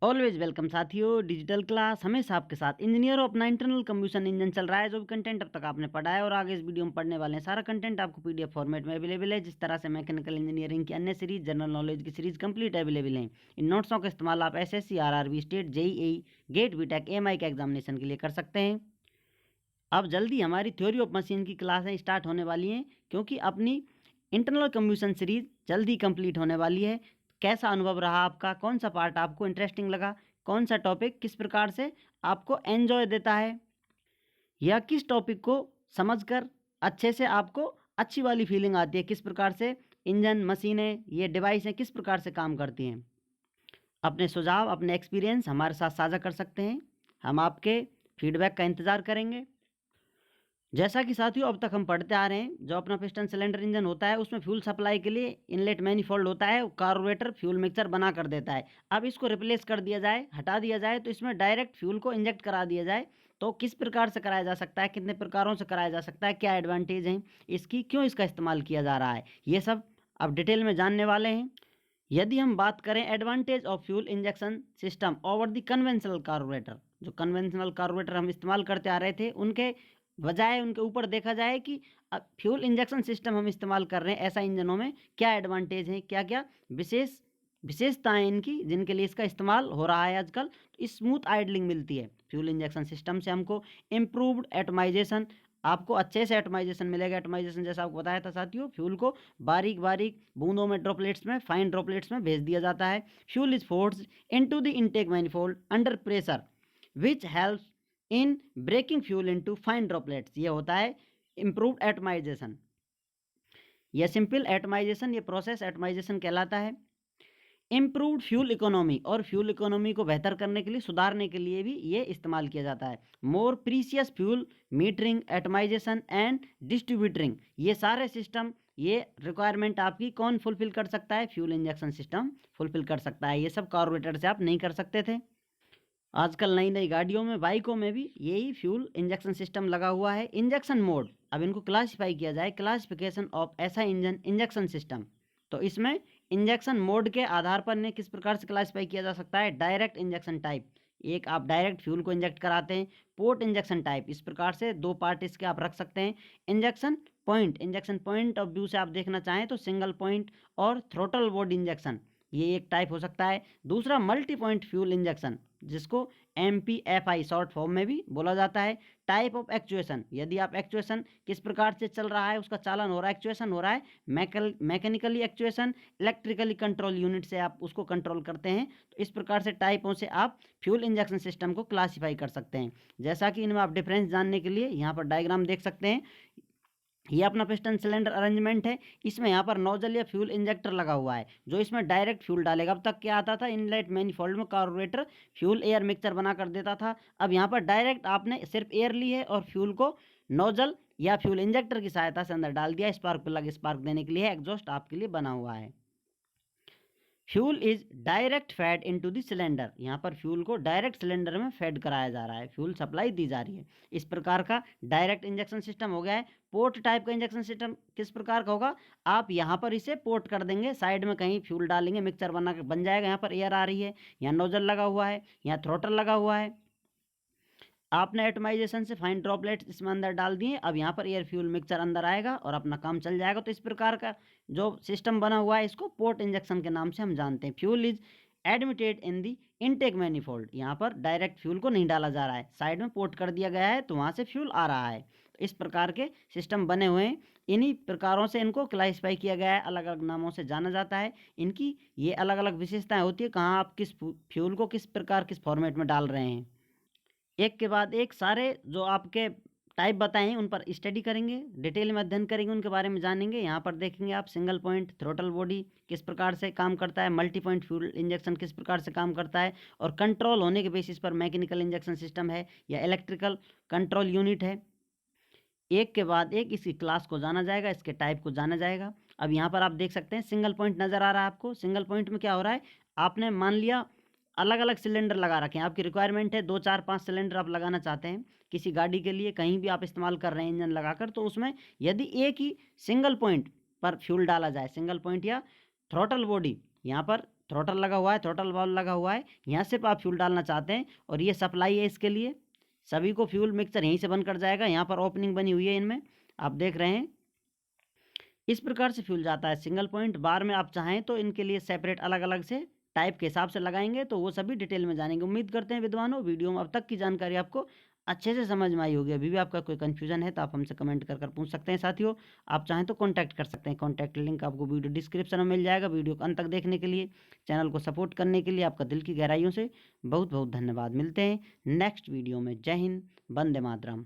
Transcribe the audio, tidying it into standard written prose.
Always welcome साथियों, digital class हमेशा आपके साथ। इंजीनियर अपना इंटरनल कंबशन इंजन चल रहा है। जो भी कंटेंट अब तक आपने पढ़ा है और आगे इस वीडियो में पढ़ने वाले हैं, सारा कंटेंट आपको पीडीएफ फॉर्मेट में अवेलेबल है। जिस तरह से मैकेनिकल इंजीनियरिंग की अन्य सीरीज, जनरल नॉलेज की सीरीज कंप्लीट अवेलेबल है। इन नोट्सों का इस्तेमाल आप SSC, RRB, state, JEE, GATE, BTech, AMI के एग्जामिनेशन के लिए कर सकते हैं। अब जल्दी हमारी थ्योरी ऑफ मशीन की क्लासें स्टार्ट होने वाली हैं, क्योंकि अपनी इंटरनल कंबशन सीरीज जल्दी कंप्लीट होने वाली है। कैसा अनुभव रहा आपका? कौन सा पार्ट आपको इंटरेस्टिंग लगा? कौन सा टॉपिक किस प्रकार से आपको एंजॉय देता है, या किस टॉपिक को समझकर अच्छे से आपको अच्छी वाली फीलिंग आती है? किस प्रकार से इंजन, मशीनें, ये डिवाइसें किस प्रकार से काम करती हैं? अपने सुझाव, अपने एक्सपीरियंस हमारे साथ साझा कर सकते हैं। हम आपके फीडबैक का इंतज़ार करेंगे। जैसा कि साथियों अब तक हम पढ़ते आ रहे हैं, जो अपना पिस्टन सिलेंडर इंजन होता है उसमें फ्यूल सप्लाई के लिए इनलेट मैनिफोल्ड होता है। कार्बोरेटर फ्यूल मिक्सर बना कर देता है। अब इसको रिप्लेस कर दिया जाए, हटा दिया जाए, तो इसमें डायरेक्ट फ्यूल को इंजेक्ट करा दिया जाए, तो किस प्रकार से कराया जा सकता है, कितने प्रकारों से कराया जा सकता है, क्या एडवांटेज हैं इसकी, क्यों इसका इस्तेमाल किया जा रहा है, ये सब अब डिटेल में जानने वाले हैं। यदि हम बात करें advantage of fuel injection system over the conventional carburettor, जो कन्वेंशनल कार्बोरेटर हम इस्तेमाल करते आ रहे थे उनके बजाय उनके ऊपर देखा जाए कि फ्यूल इंजेक्शन सिस्टम हम इस्तेमाल कर रहे हैं, ऐसा इंजनों में क्या एडवांटेज हैं, क्या क्या विशेषताएं इनकी, जिनके लिए इसका इस्तेमाल हो रहा है आजकल। तो स्मूथ आइडलिंग मिलती है फ्यूल इंजेक्शन सिस्टम से हमको। इम्प्रूव्ड एटमाइजेशन, आपको अच्छे से एटमाइजेशन मिलेगा। एटमाइजेशन जैसा आपको बताया था साथियों, फ्यूल को बारीक बारीक बूंदों में, ड्रॉपलेट्स में, फाइन ड्रॉपलेट्स में भेज दिया जाता है। Fuel is forced into the intake manifold under pressure which helps in breaking fuel into fine droplets. ये होता है इम्प्रूव्ड एटमाइजेशन। यह सिंपल एटमाइजेशन, ये प्रोसेस एटमाइजेशन कहलाता है। इम्प्रूव्ड फ्यूल इकोनॉमी, और फ्यूल इकोनॉमी को बेहतर करने के लिए, सुधारने के लिए भी ये इस्तेमाल किया जाता है। More precious fuel metering, atomization and distributing, ये सारे सिस्टम, ये रिक्वायरमेंट आपकी कौन फुलफिल कर सकता है? फ्यूल इंजेक्शन सिस्टम फुलफिल कर सकता है। ये सब कार्बोरेटर से आप नहीं कर सकते थे। आजकल नई नई गाड़ियों में, बाइकों में भी यही फ्यूल इंजेक्शन सिस्टम लगा हुआ है। इंजेक्शन मोड, अब इनको क्लासिफाई किया जाए, क्लासिफिकेशन ऑफ ऐसा इंजन इंजेक्शन सिस्टम, तो इसमें इंजेक्शन मोड के आधार पर इन्हें किस प्रकार से क्लासिफाई किया जा सकता है? डायरेक्ट इंजेक्शन टाइप, एक आप डायरेक्ट फ्यूल को इंजेक्ट कराते हैं। पोर्ट इंजेक्शन टाइप, इस प्रकार से दो पार्ट इसके आप रख सकते हैं। इंजेक्शन पॉइंट ऑफ व्यू से आप देखना चाहें तो सिंगल पॉइंट और थ्रोटल बॉडी इंजेक्शन, ये एक टाइप हो सकता है। दूसरा मल्टी पॉइंट फ्यूल इंजेक्शन, जिसको MPFI शॉर्ट फॉर्म में भी बोला जाता है। टाइप ऑफ एक्चुएशन, यदि आप एक्चुएशन किस प्रकार से चल रहा है, उसका चालन हो रहा है, एक्चुएशन हो रहा है, mechanically actuation, electrically control unit से आप उसको कंट्रोल करते हैं। तो इस प्रकार से टाइपों से आप फ्यूल इंजेक्शन सिस्टम को क्लासीफाई कर सकते हैं। जैसा कि इनमें आप डिफरेंस जानने के लिए यहाँ पर डायग्राम देख सकते हैं। ये अपना पिस्टन सिलेंडर अरेंजमेंट है। इसमें यहाँ पर नोजल या फ्यूल इंजेक्टर लगा हुआ है, जो इसमें डायरेक्ट फ्यूल डालेगा। अब तक क्या आता था? इनलेट मैनिफोल्ड में कार्बोरेटर फ्यूल एयर मिक्सचर बना कर देता था। अब यहाँ पर डायरेक्ट आपने सिर्फ एयर ली है और फ्यूल को नोजल या फ्यूल इंजेक्टर की सहायता से अंदर डाल दिया। स्पार्क प्लग स्पार्क देने के लिए, एग्जॉस्ट आपके लिए बना हुआ है। Fuel is direct fade into the cylinder, यहाँ पर फ्यूल को डायरेक्ट सिलेंडर में फेड कराया जा रहा है, फ्यूल सप्लाई दी जा रही है। इस प्रकार का डायरेक्ट इंजेक्शन सिस्टम हो गया है। पोर्ट टाइप का इंजेक्शन सिस्टम किस प्रकार का होगा? आप यहाँ पर इसे पोर्ट कर देंगे, साइड में कहीं फ्यूल डालेंगे, मिक्सचर बना के बन जाएगा। यहाँ पर एयर आ रही है, यहाँ नोजल लगा हुआ है, यहाँ थ्रोटल लगा हुआ है। आपने एटमाइजेशन से फाइन ड्रॉपलेट्स इसमें अंदर डाल दिए। अब यहाँ पर एयर फ्यूल मिक्सचर अंदर आएगा और अपना काम चल जाएगा। तो इस प्रकार का जो सिस्टम बना हुआ है, इसको पोर्ट इंजेक्शन के नाम से हम जानते हैं। Fuel is admitted in the intake manifold, यहाँ पर डायरेक्ट फ्यूल को नहीं डाला जा रहा है, साइड में पोर्ट कर दिया गया है, तो वहाँ से फ्यूल आ रहा है। तो इस प्रकार के सिस्टम बने हुए हैं। इन्हीं प्रकारों से इनको क्लासिफाई किया गया है, अलग अलग नामों से जाना जाता है। इनकी ये अलग अलग विशेषताएं होती है, कहाँ आप किस फ्यूल को किस प्रकार, किस फॉर्मेट में डाल रहे हैं। एक के बाद एक सारे जो आपके टाइप बताए हैं उन पर स्टडी करेंगे, डिटेल में अध्ययन करेंगे, उनके बारे में जानेंगे। यहाँ पर देखेंगे आप सिंगल पॉइंट थ्रोटल बॉडी किस प्रकार से काम करता है, मल्टी पॉइंट फ्यूल इंजेक्शन किस प्रकार से काम करता है, और कंट्रोल होने के बेसिस पर मैकेनिकल इंजेक्शन सिस्टम है या इलेक्ट्रिकल कंट्रोल यूनिट है। एक के बाद एक इसकी क्लास को जाना जाएगा, इसके टाइप को जाना जाएगा। अब यहाँ पर आप देख सकते हैं सिंगल पॉइंट नज़र आ रहा है आपको। सिंगल पॉइंट में क्या हो रहा है? आपने मान लिया अलग अलग सिलेंडर लगा रखे हैं, आपकी रिक्वायरमेंट है 2 4 5 सिलेंडर आप लगाना चाहते हैं किसी गाड़ी के लिए, कहीं भी आप इस्तेमाल कर रहे हैं इंजन लगाकर, तो उसमें यदि एक ही सिंगल पॉइंट पर फ्यूल डाला जाए, सिंगल पॉइंट या थ्रोटल बॉडी, यहाँ पर थ्रॉटल लगा हुआ है, थ्रॉटल वाल्व लगा हुआ है, यहाँ सिर्फ आप फ्यूल डालना चाहते हैं और ये सप्लाई है इसके लिए। सभी को फ्यूल मिक्सचर यहीं से बंद कर जाएगा। यहाँ पर ओपनिंग बनी हुई है इनमें, आप देख रहे हैं। इस प्रकार से फ्यूल जाता है। सिंगल पॉइंट बार में आप चाहें तो इनके लिए सेपरेट अलग अलग से टाइप के हिसाब से लगाएंगे, तो वो सभी डिटेल में जानेंगे। उम्मीद करते हैं विद्वानों वीडियो में अब तक की जानकारी आपको अच्छे से समझ में आई होगी। अभी भी आपका कोई कन्फ्यूजन है तो आप हमसे कमेंट कर पूछ सकते हैं। साथियों, आप चाहें तो कॉन्टैक्ट कर सकते हैं। कॉन्टैक्ट लिंक आपको वीडियो डिस्क्रिप्शन में मिल जाएगा। वीडियो को अंत तक देखने के लिए, चैनल को सपोर्ट करने के लिए आपका दिल की गहराइयों से बहुत बहुत धन्यवाद। मिलते हैं नेक्स्ट वीडियो में। जय हिंद, वंदे मातरम।